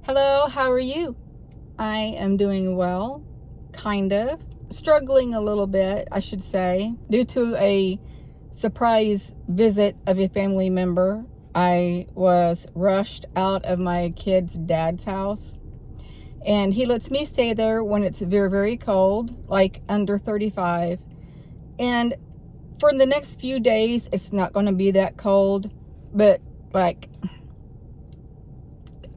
Hello, how are you? I am doing well, kind of. Struggling a little bit, I should say, due to a surprise visit of a family member. I was rushed out of my kid's dad's house, and he lets me stay there when it's very, very cold, like under 35. And for the next few days, it's not going to be that cold, but like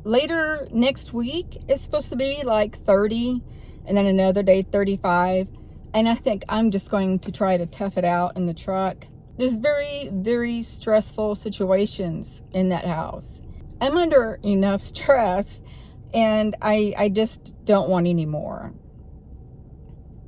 later next week, it's supposed to be like 30, and then another day 35. And I think I'm just going to try to tough it out in the truck. There's very, very stressful situations in that house. I'm under enough stress, and I just don't want any more.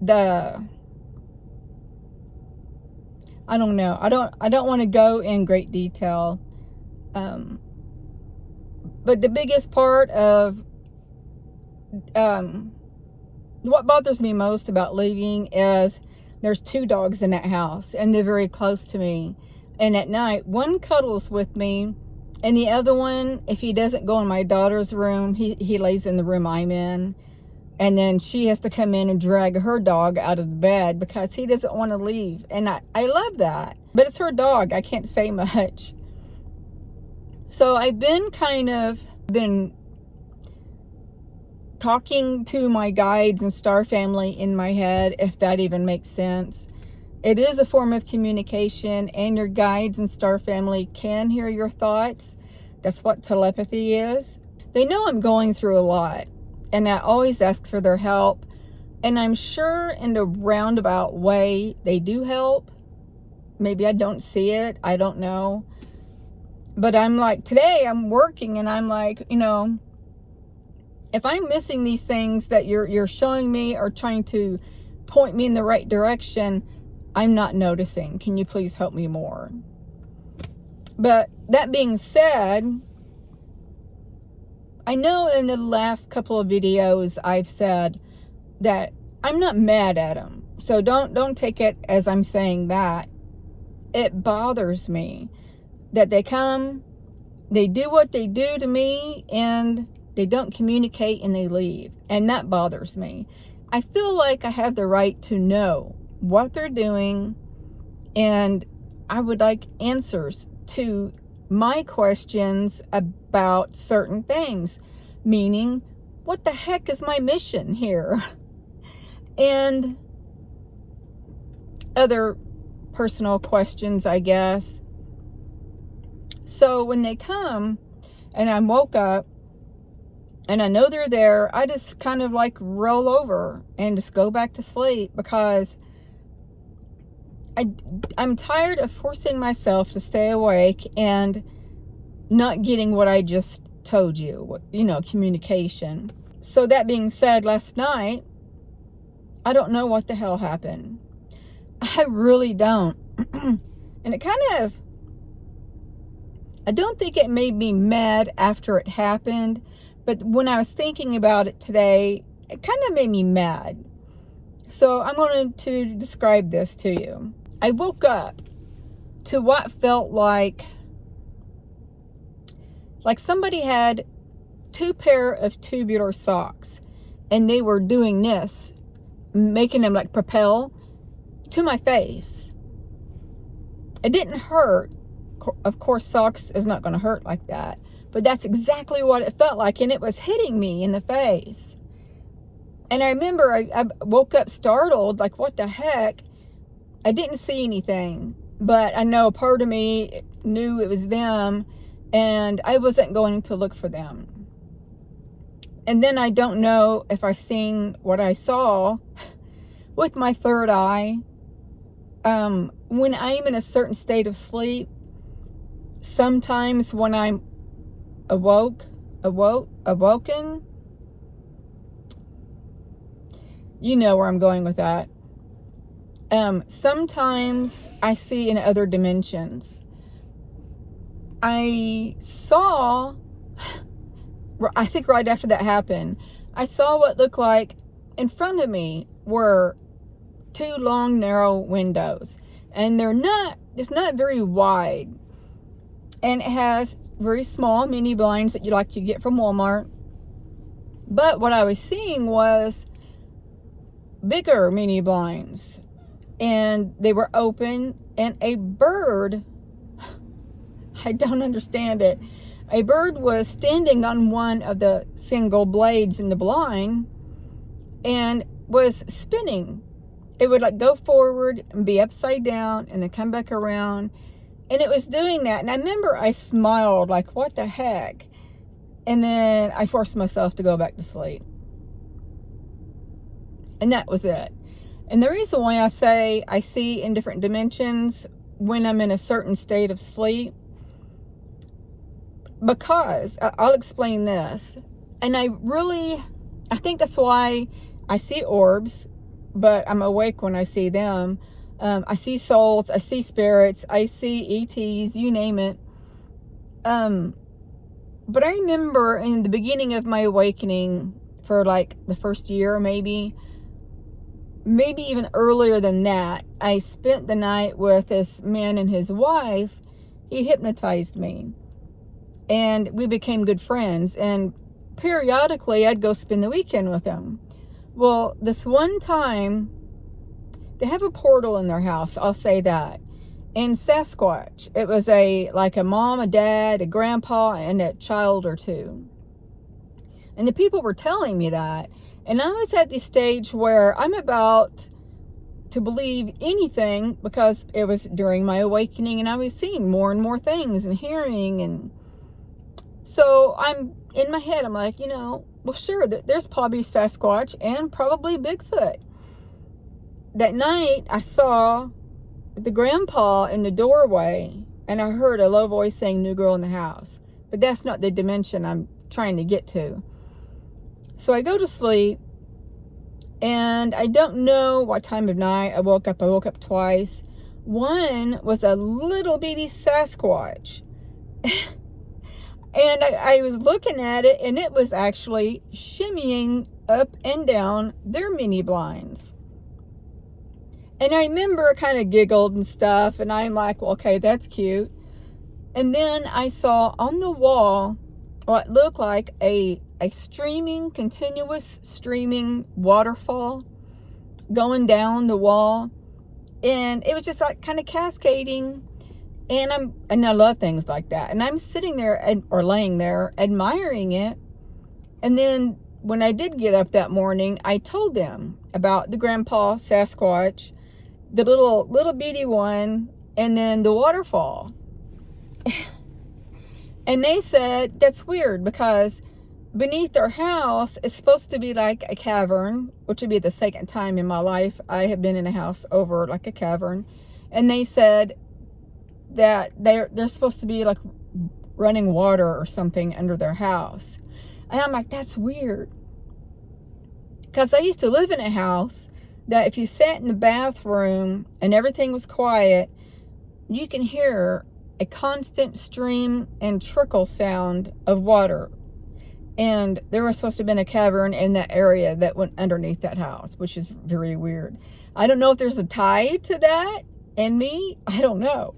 I don't know. I don't want to go in great detail. But the biggest part of what bothers me most about leaving is there's 2 dogs in that house, and they're very close to me. And at night, one cuddles with me, and the other one, if he doesn't go in my daughter's room, he lays in the room I'm in. And then she has to come in and drag her dog out of the bed because he doesn't want to leave. And I love that. But it's her dog. I can't say much. So I've been talking to my guides and StarFamily in my head, if that even makes sense. It is a form of communication, and your guides and StarFamily can hear your thoughts. That's what telepathy is. They know I'm going through a lot, and I always ask for their help. And I'm sure in a roundabout way they do help. Maybe I don't see it. I don't know. But I'm like, today I'm working, and I'm like, if I'm missing these things that you're showing me or trying to point me in the right direction, I'm not noticing. Can you please help me more? But that being said, I know in the last couple of videos I've said that I'm not mad at them. So don't take it as I'm saying that. It bothers me that they come, they do what they do to me, and they don't communicate, and they leave. And that bothers me. I feel like I have the right to know what they're doing, and I would like answers to my questions about certain things. Meaning, what the heck is my mission here? And other personal questions, I guess. So when they come and I woke up and I know they're there, I just kind of like roll over and just go back to sleep, because I'm tired of forcing myself to stay awake and not getting what I just told you, communication. So that being said, last night, I don't know what the hell happened. I really don't. And it I don't think it made me mad after it happened, but when I was thinking about it today, it kind of made me mad. So I'm going to describe this to you. I woke up to what felt like somebody had 2 pair of tubular socks, and they were doing this, making them like propel to my face. It didn't hurt. Of course, socks is not going to hurt like that. But that's exactly what it felt like. And it was hitting me in the face. And I remember I woke up startled, like, what the heck? I didn't see anything. But I know part of me knew it was them. And I wasn't going to look for them. And then I don't know if I seen what I saw with my third eye. When I'm in a certain state of sleep, sometimes when I'm awoken, you know where I'm going with that. Sometimes I see in other dimensions. I saw, I think right after that happened, I saw what looked like in front of me were 2 long, narrow windows. And it's not very wide. And it has very small mini blinds that you get from Walmart. But what I was seeing was bigger mini blinds, and they were open, and a bird, I don't understand it, a bird was standing on one of the single blades in the blind and was spinning. It would like go forward and be upside down and then come back around. And it was doing that. And I remember I smiled like, what the heck? And then I forced myself to go back to sleep. And that was it. And the reason why I say I see in different dimensions when I'm in a certain state of sleep, because I'll explain this. And I think that's why I see orbs, but I'm awake when I see them. I see souls, I see spirits, I see ETs, you name it. But I remember in the beginning of my awakening, for like the first year, maybe even earlier than that, I spent the night with this man and his wife. He hypnotized me, and we became good friends. And periodically, I'd go spend the weekend with him. Well, this one time, they have a portal in their house, I'll say that. And Sasquatch. It was like a mom, a dad, a grandpa, and a child or two. And the people were telling me that. And I was at the stage where I'm about to believe anything, because it was during my awakening and I was seeing more and more things and hearing. And so I'm in my head, I'm like, well, sure, there's probably Sasquatch and probably Bigfoot. That night, I saw the grandpa in the doorway, and I heard a low voice saying, "New girl in the house." But that's not the dimension I'm trying to get to. So I go to sleep, and I don't know what time of night I woke up. I woke up twice. One was a little bitty Sasquatch. And I was looking at it, and it was actually shimmying up and down their mini blinds. And I remember I kind of giggled and stuff, and I'm like, well, okay, that's cute. And then I saw on the wall what looked like a continuous streaming waterfall going down the wall. And it was just like kind of cascading. And I love things like that. And I'm sitting there or laying there admiring it. And then when I did get up that morning, I told them about the grandpa Sasquatch, the little bitty one, and then the waterfall. And they said, that's weird, because beneath their house is supposed to be like a cavern, which would be the second time in my life I have been in a house over like a cavern. And they said that they're supposed to be like running water or something under their house. And I'm like, that's weird. Because I used to live in a house that if you sat in the bathroom and everything was quiet, you can hear a constant stream and trickle sound of water. And there was supposed to have been a cavern in that area that went underneath that house, which is very weird. I don't know if there's a tie to that and me. I don't know.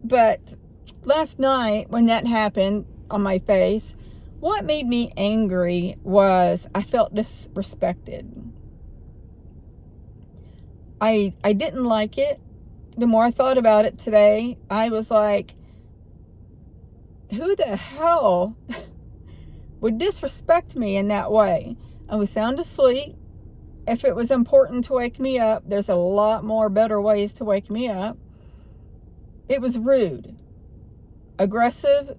But last night when that happened on my face, what made me angry was I felt disrespected. I didn't like it. The more I thought about it today, I was like, who the hell would disrespect me in that way? I was sound asleep. If it was important to wake me up, there's a lot more better ways to wake me up. It was rude, aggressive,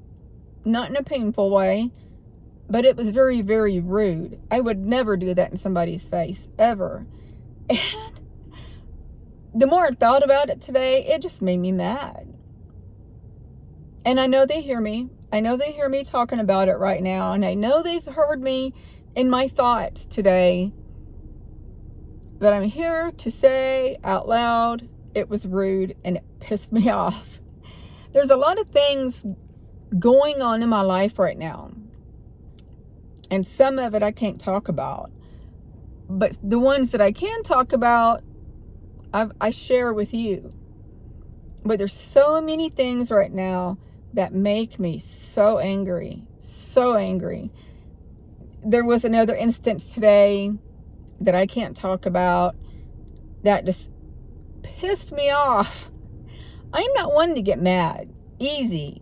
not in a painful way, but it was very, very rude. I would never do that in somebody's face, ever. And the more I thought about it today, it just made me mad. And I know they hear me. I know they hear me talking about it right now. And I know they've heard me in my thoughts today. But I'm here to say out loud, it was rude and it pissed me off. There's a lot of things going on in my life right now. And some of it I can't talk about. But the ones that I can talk about, I share with you. But there's so many things right now that make me so angry. So angry. there was another instance today that I can't talk about that just pissed me off. I'm not one to get mad easy.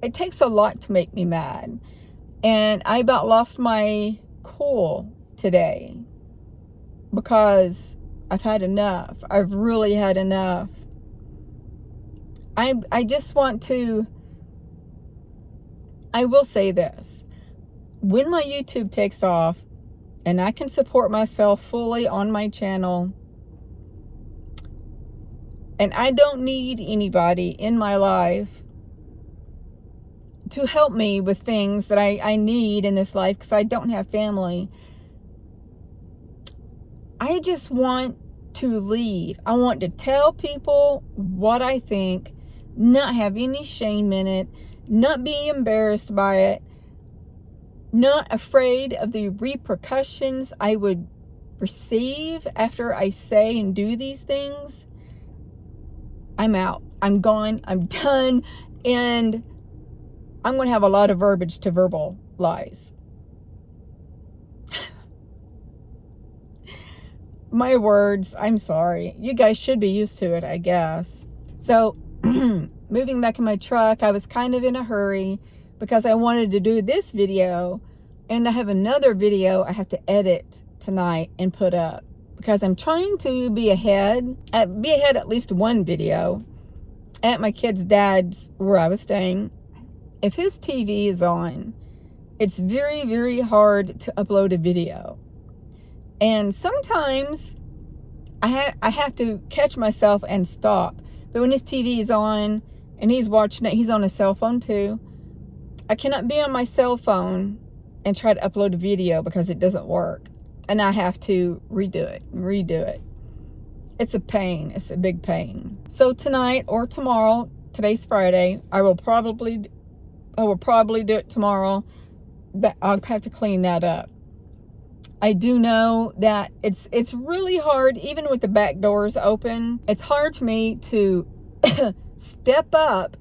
It takes a lot to make me mad. And I about lost my cool today because I've had enough. I've really had enough. I just want to, I will say this. When my YouTube takes off and I can support myself fully on my channel, and I don't need anybody in my life to help me with things that I need in this life because I don't have family. I just want to leave. I want to tell people what I think, not have any shame in it, not be embarrassed by it, not afraid of the repercussions I would receive after I say and do these things. I'm out. I'm gone. I'm done. And I'm going to have a lot of verbiage to verbalize. My words, I'm sorry. You guys should be used to it, I guess. So, moving back in my truck, I was kind of in a hurry because I wanted to do this video, and I have another video I have to edit tonight and put up because I'm trying to be ahead at least one video at my kid's dad's where I was staying. If his TV is on, it's very, very hard to upload a video. And sometimes I have to catch myself and stop. But when his TV is on and he's watching it, he's on a cell phone too. I cannot be on my cell phone and try to upload a video because it doesn't work. And I have to redo it. It's a pain. It's a big pain. So tonight or tomorrow, today's Friday, I will probably do it tomorrow, but I'll have to clean that up. I do know that it's really hard, even with the back doors open. It's hard for me to step up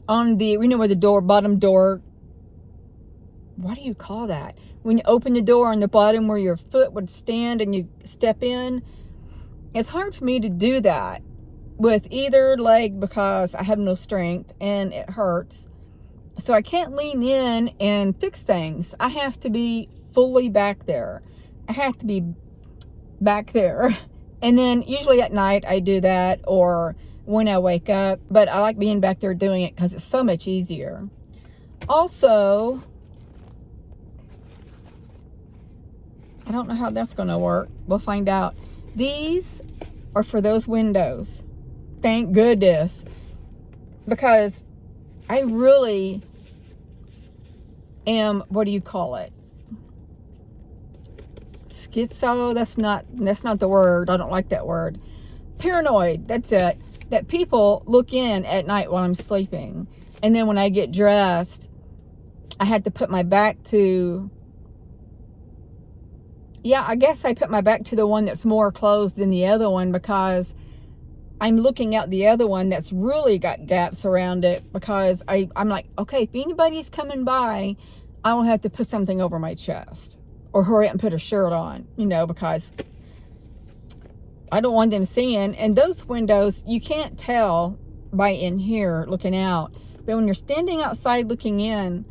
on the, where the bottom door, what do you call that? When you open the door on the bottom where your foot would stand and you step in. It's hard for me to do that with either leg because I have no strength and it hurts. So I can't lean in and fix things. I have to be fully back there. I have to be back there. And then usually at night I do that or when I wake up. But I like being back there doing it because it's so much easier. Also, I don't know how that's going to work. We'll find out. These are for those windows. Thank goodness. Because I really am, what do you call it? Schizo? That's not the word. I don't like that word. Paranoid, that's it. That people look in at night while I'm sleeping. And then when I get dressed, I had to put my back to, I guess I put my back to the one that's more closed than the other one because I'm looking out the other one that's really got gaps around it because I'm like, okay, if anybody's coming by, I will have to put something over my chest or hurry up and put a shirt on, because I don't want them seeing. And those windows, you can't tell by in here looking out. But when you're standing outside looking in,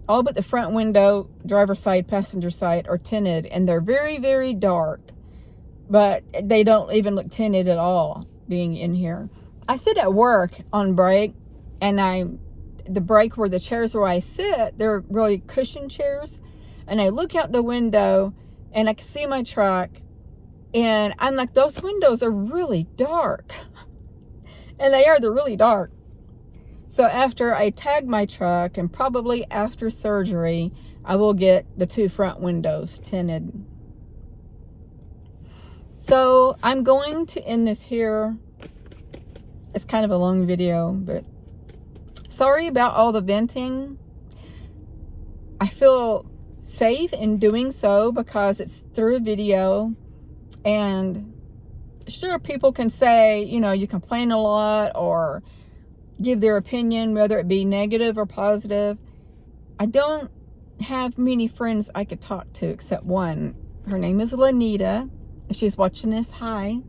all but the front window, driver's side, passenger side are tinted, and they're very, very dark. But they don't even look tinted at all being in here. I sit at work on break, and the break where the chairs where I sit, they're really cushion chairs. And I look out the window, and I can see my truck, and I'm like, those windows are really dark. And they're really dark. So after I tag my truck, and probably after surgery, I will get the two front windows tinted. So I'm going to end this here. It's kind of a long video, but sorry about all the venting. I feel safe in doing so because it's through a video. And sure, people can say, you complain a lot or give their opinion, whether it be negative or positive. I don't have many friends I could talk to except one. Her name is Lanita. If she's watching this, hi.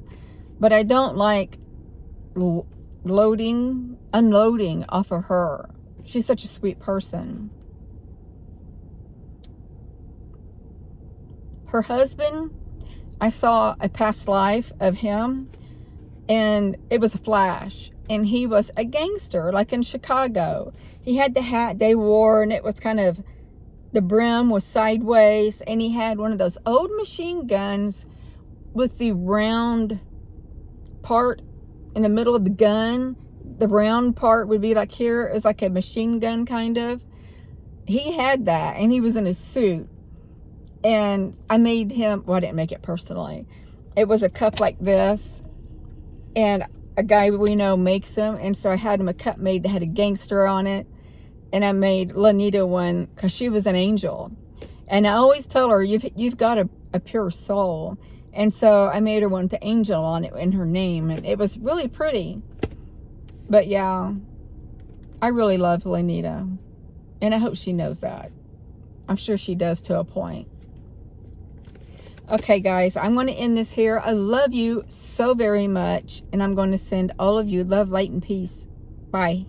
But I don't like unloading off of her. She's such a sweet person. Her husband, I saw a past life of him, and it was a flash. And he was a gangster, like in Chicago. He had the hat they wore, and it was kind of, the brim was sideways, and he had one of those old machine guns with the round part in the middle of the gun. The round part would be like here, is like a machine gun kind of. He had that, and he was in a suit. And I made him, well, I didn't make it personally. It was a cup like this, and a guy we know makes them. And so I had him a cup made that had a gangster on it. And I made Lanita one because she was an angel. And I always tell her, you've got a pure soul. And so I made her one with the angel on it in her name. And it was really pretty. But yeah, I really love Lanita. And I hope she knows that. I'm sure she does to a point. Okay, guys, I'm going to end this here. I love you so very much. And I'm going to send all of you love, light, and peace. Bye.